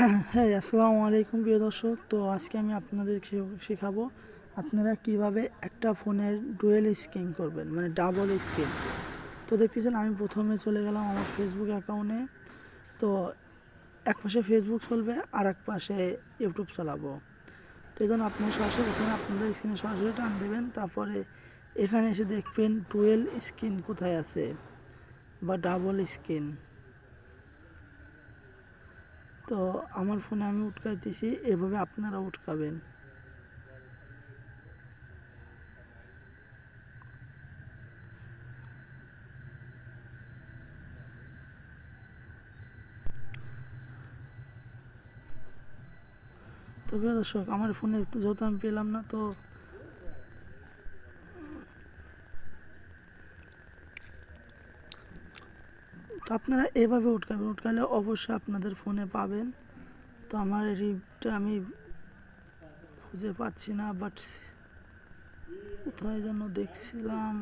হ্যাঁ, আসসালামু আলাইকুম প্রিয় দর্শক। তো আজকে আমি আপনাদের শেখাবো আপনারা কিভাবে একটা ফোনের ডুয়েল স্ক্রিন করবেন, মানে ডাবল স্ক্রিন। তো দেখতেছেন আমি প্রথমে চলে গেলাম আমার ফেসবুক অ্যাকাউন্টে। তো এক পাশে ফেসবুক চলবে আর এক পাশে ইউটিউব চালাবো। তো এই জন্য আপনার সরাসরি প্রথমে আপনাদের স্ক্রিনে সরাসরি টান দেবেন, তারপরে এখানে এসে দেখবেন ডুয়েল স্ক্রিন কোথায় আছে বা ডাবল স্ক্রিন। তো আমার ফোনে আমি উঠকাইতেছি, এভাবে আপনারা উঠকাবেন। তো প্রিয় দর্শক, আমার ফোনে যেহেতু আমি পেলাম না, তো আপনারা এভাবে উঠকাবেন। উঠকালে অবশ্যই আপনাদের ফোনে পাবেন। তো আমার রিপটা আমি খুঁজে পাচ্ছি না, বাট কোথায় যেন দেখছিলাম।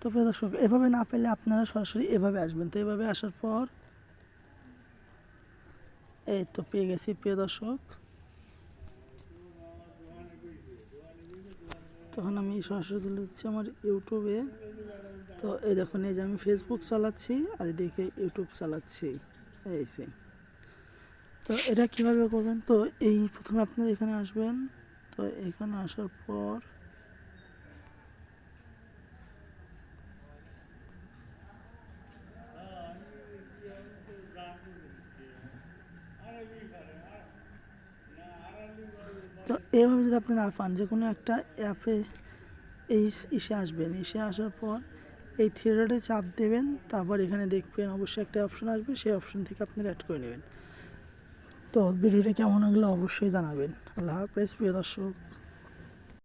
তো প্রিয় দর্শক, এভাবে না পেলে আপনারা সরাসরি এভাবে আসবেন। তো এভাবে আসার পর এই তো পেয়ে গেছি প্রিয় দর্শক। তখন আমি সরাসরি চলে যাচ্ছি আমার ইউটিউবে। তো এই দেখুন, এই যে আমি ফেসবুক চালাচ্ছি আর এদিকে ইউটিউব চালাচ্ছি। এই যে, তো এটা কিভাবে করবেন? তো এই প্রথমে আপনারা এখানে আসবেন। তো এখানে আসার পর তো এইভাবে যদি আপনি না পান, যে কোনো একটা অ্যাপে এই ইসে আসবেন। এসে আসার পর এই থ্রি ডটে চাপ দেবেন, তারপর এখানে দেখবেন অবশ্যই একটা অপশন আসবে, সেই অপশন থেকে আপনারা অ্যাড করে নেবেন। তো ভিডিওটা কেমন লাগলো অবশ্যই জানাবেন। আল্লাহ হাফেজ প্রিয় দর্শক।